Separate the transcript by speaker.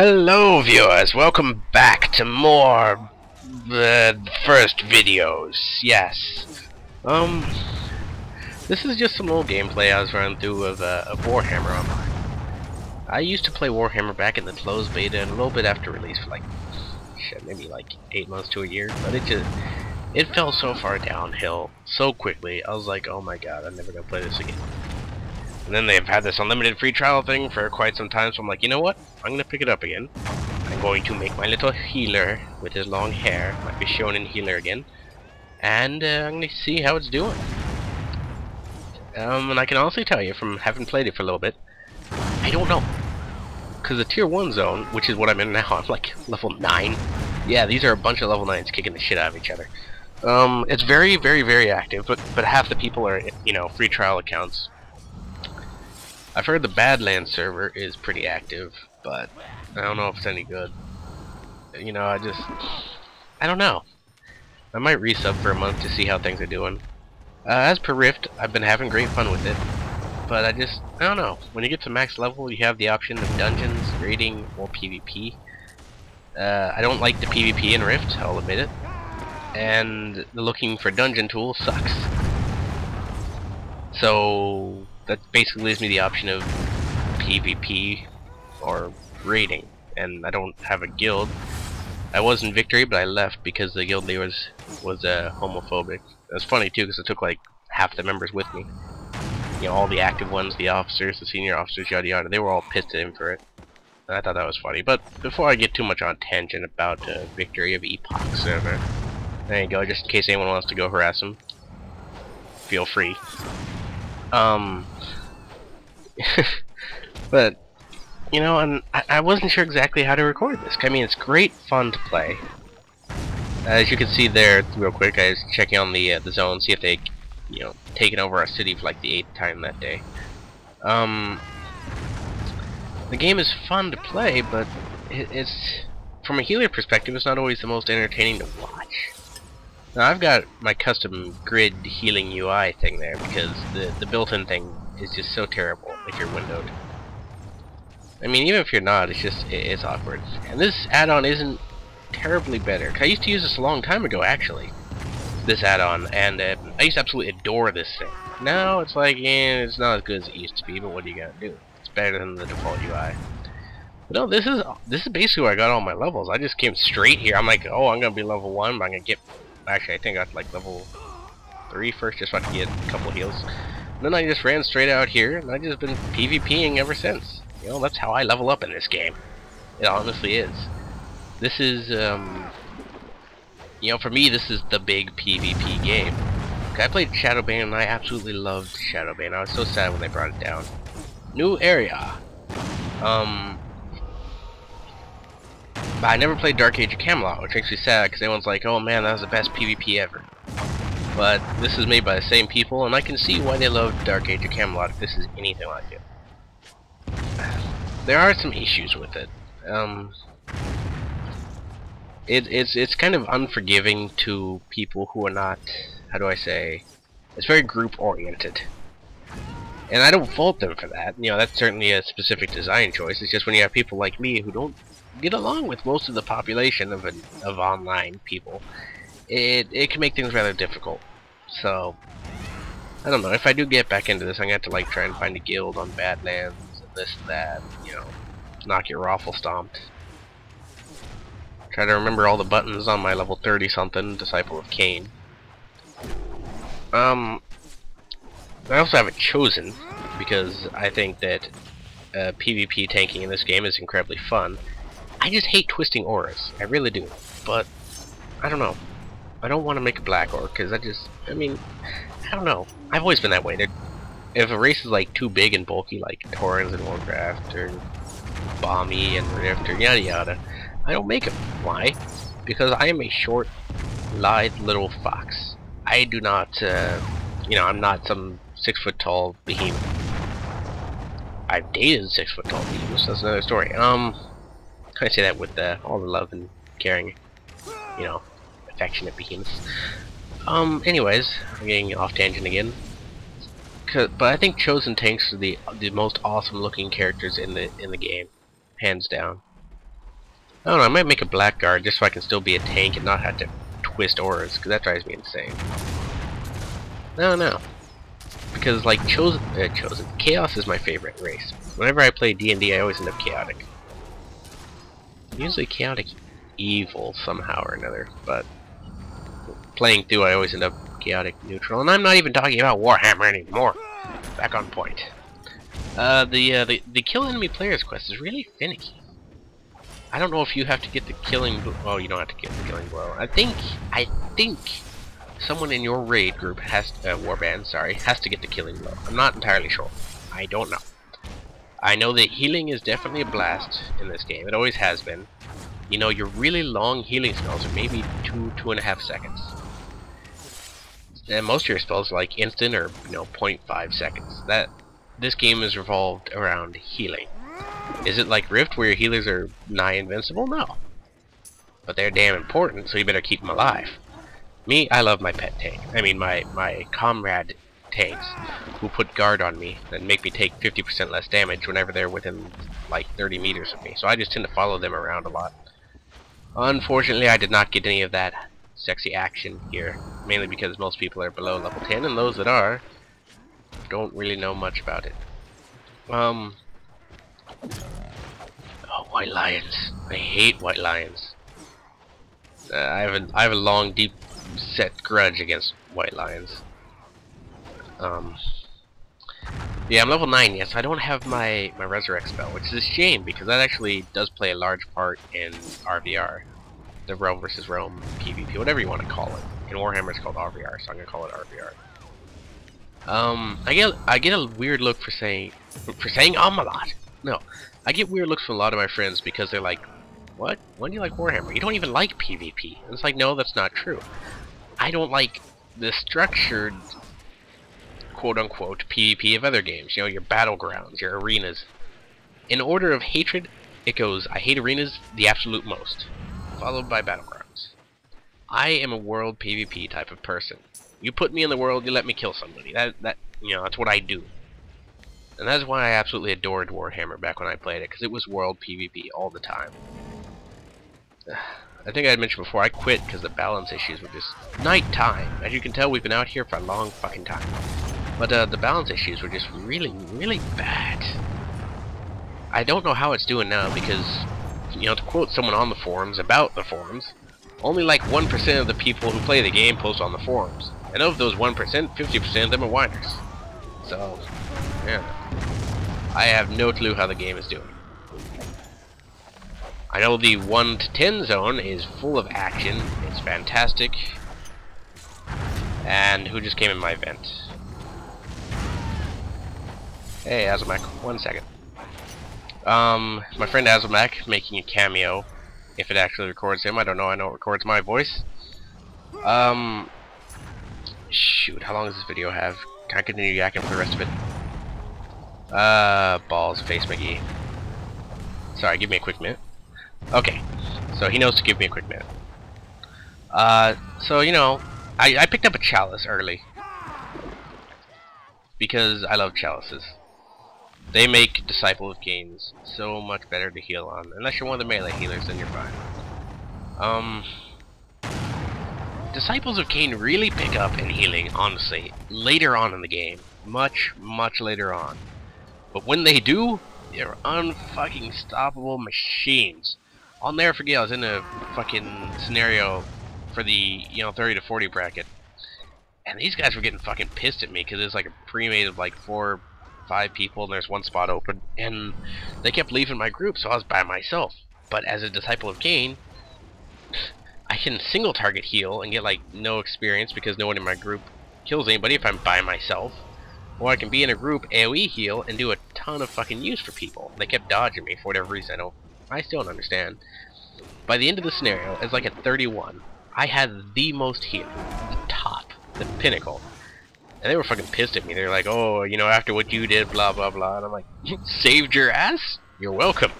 Speaker 1: Hello viewers, welcome back to more first videos. Yes. This is just some little gameplay I was running through of Warhammer Online. I used to play Warhammer back in the closed beta and a little bit after release for like maybe like 8 months to a year, but it fell so far downhill so quickly. I was like, oh my god, I'm never gonna play this again. And then they've had this unlimited free trial thing for quite some time, so I'm like, you know what? I'm gonna pick it up again. I'm going to make my little healer with his long hair, might be shown in healer again, and I'm gonna see how it's doing. And I can honestly tell you, from having played it for a little bit, I don't know. Because the tier 1 zone, which is what I'm in now, I'm like level 9. Yeah, these are a bunch of level 9s kicking the shit out of each other. It's very, very, very active, but half the people are, you know, free trial accounts. I've heard the Badlands server is pretty active, but I don't know if it's any good. You know, I don't know. I might resub for a month to see how things are doing. As per Rift, I've been having great fun with it, but I don't know. When you get to max level, you have the option of dungeons, raiding, or PvP. I don't like the PvP in Rift, I'll admit it. And the looking for dungeon tool sucks. So that basically leaves me the option of PvP or raiding, and I don't have a guild. I was in Victory, but I left because the guild leader was homophobic. It was funny too, because it took like half the members with me. You know, all the active ones, the officers, the senior officers, yada yada. They were all pissed at him for it. And I thought that was funny. But before I get too much on tangent about Victory of Epoch server, there you go. Just in case anyone wants to go harass him, feel free. But you know, and I wasn't sure exactly how to record this. I mean, it's great fun to play. As you can see there, real quick, I was checking on the zone, see if they, you know, taken over our city for like the 8th time that day. The game is fun to play, but it's from a healer perspective, it's not always the most entertaining to watch. Now I've got my custom grid healing UI thing there because the built-in thing is just so terrible if you're windowed. I mean, even if you're not, it's awkward. And this add-on isn't terribly better. I used to use this a long time ago, actually. This add-on, and I used to absolutely adore this thing. Now it's like, it's not as good as it used to be, but what do you gotta do? It's better than the default UI. But no, this is basically where I got all my levels. I just came straight here. I'm like, oh, I'm gonna be level 1, but I'm gonna get. Actually, I think I got like level 3 first, just so I could get a couple heals. And then I just ran straight out here, and I've just been PvPing ever since. You know, that's how I level up in this game. It honestly is. This is, you know, for me, this is the big PvP game. I played Shadowbane, and I absolutely loved Shadowbane. I was so sad when they brought it down. New area. But I never played Dark Age of Camelot, which makes me sad, because everyone's like, oh man, that was the best PvP ever. But this is made by the same people, and I can see why they love Dark Age of Camelot if this is anything like it. There are some issues with it. It's kind of unforgiving to people who are not, how do I say, it's very group oriented. And I don't fault them for that. You know, that's certainly a specific design choice. It's just when you have people like me who don't get along with most of the population of online people, it can make things rather difficult. So I don't know, if I do get back into this, I'm gonna have to like try and find a guild on Badlands and this and that, you know, knock your raffle stomped. Try to remember all the buttons on my level 30 something Disciple of Khaine. I also have it chosen because I think that PvP tanking in this game is incredibly fun. I just hate twisting auras, I really do. But I don't know. I don't want to make a black aura because I mean, I don't know. I've always been that way. If a race is like too big and bulky, like Taurens in Warcraft or Balmy and Rift or yada yada, I don't make them. Why? Because I am a short, lithe little fox. I do not, you know, I'm not some 6 foot tall behemoth. I've dated 6 foot tall behemoths. That's another story. I say that with all the love and caring, you know, affectionate behemoths. Anyways, I'm getting off tangent again. But I think chosen tanks are the most awesome looking characters in the game, hands down. I don't know, I might make a blackguard just so I can still be a tank and not have to twist auras, because that drives me insane. No, no. Because, like, Chosen, Chaos is my favorite race. Whenever I play D&D, I always end up chaotic. Usually chaotic evil somehow or another, but playing through, I always end up chaotic neutral. And I'm not even talking about Warhammer anymore. Back on point. The kill enemy players quest is really finicky. I don't know if you have to get the killing. Well, you don't have to get the killing blow. I think someone in your raid group has warband, sorry, has to get the killing blow. I'm not entirely sure. I don't know. I know that healing is definitely a blast in this game. It always has been. You know, your really long healing spells are maybe 2.5 seconds. And most of your spells are like instant or 0.5 seconds. This game is revolved around healing. Is it like Rift where your healers are nigh invincible? No. But they're damn important, so you better keep them alive. Me, I love my pet tank. I mean my comrade tanks who put guard on me and make me take 50% less damage whenever they're within like 30 meters of me. So I just tend to follow them around a lot. Unfortunately, I did not get any of that sexy action here, mainly because most people are below level 10, and those that are don't really know much about it. Oh, white lions. I hate white lions. I have a long, deep set grudge against white lions. Yeah, I'm level 9, yes. I don't have my resurrect spell, which is a shame because that actually does play a large part in RVR, the realm versus realm PvP, whatever you want to call it. In Warhammer, it's called RVR, so I'm gonna call it RVR. I get a weird look for saying Amalot. No, I get weird looks from a lot of my friends because they're like, "What? When do you like Warhammer? You don't even like PvP." And it's like, no, that's not true. I don't like the structured, quote-unquote, PvP of other games. You know, your battlegrounds, your arenas. In order of hatred, it goes, I hate arenas the absolute most, followed by battlegrounds. I am a world PvP type of person. You put me in the world, you let me kill somebody. That's what I do. And that's why I absolutely adored Warhammer back when I played it, because it was world PvP all the time. I think I had mentioned before, I quit because the balance issues were just nighttime. As you can tell, we've been out here for a long fucking time. But the balance issues were just really, really bad. I don't know how it's doing now because, to quote someone on the forums about the forums, only like 1% of the people who play the game post on the forums. And of those 1%, 50% of them are whiners. So, yeah. I have no clue how the game is doing. I know the 1 to 10 zone is full of action. It's fantastic. And who just came in my vent? Hey, Azamak, 1 second. My friend Azamak making a cameo. If it actually records him, I don't know. I know it records my voice. Shoot, how long does this video have? Can I continue yakking for the rest of it? Balls, face McGee. Sorry, give me a quick minute. Okay, so he knows to give me a quick minute. So, I picked up a chalice early. Because I love chalices. They make Disciple of Gains so much better to heal on. Unless you're one of the melee healers, then you're fine. Disciples of Cain really pick up in healing, honestly, later on in the game. Much, much later on. But when they do, they're unfucking stoppable machines. I'll never forget, I was in a fucking scenario for the, 30 to 40 bracket. And these guys were getting fucking pissed at me because it's like a pre-made of like 4 or 5 people and there's one spot open. And they kept leaving my group, so I was by myself. But as a Disciple of Cain, I can single target heal and get like no experience because no one in my group kills anybody if I'm by myself. Or I can be in a group AoE heal and do a ton of fucking use for people. They kept dodging me for whatever reason. I still don't understand. By the end of the scenario, it's like at 31. I had the most healing, the top, the pinnacle. And they were fucking pissed at me. They were like, oh, after what you did, blah, blah, blah. And I'm like, you saved your ass? You're welcome.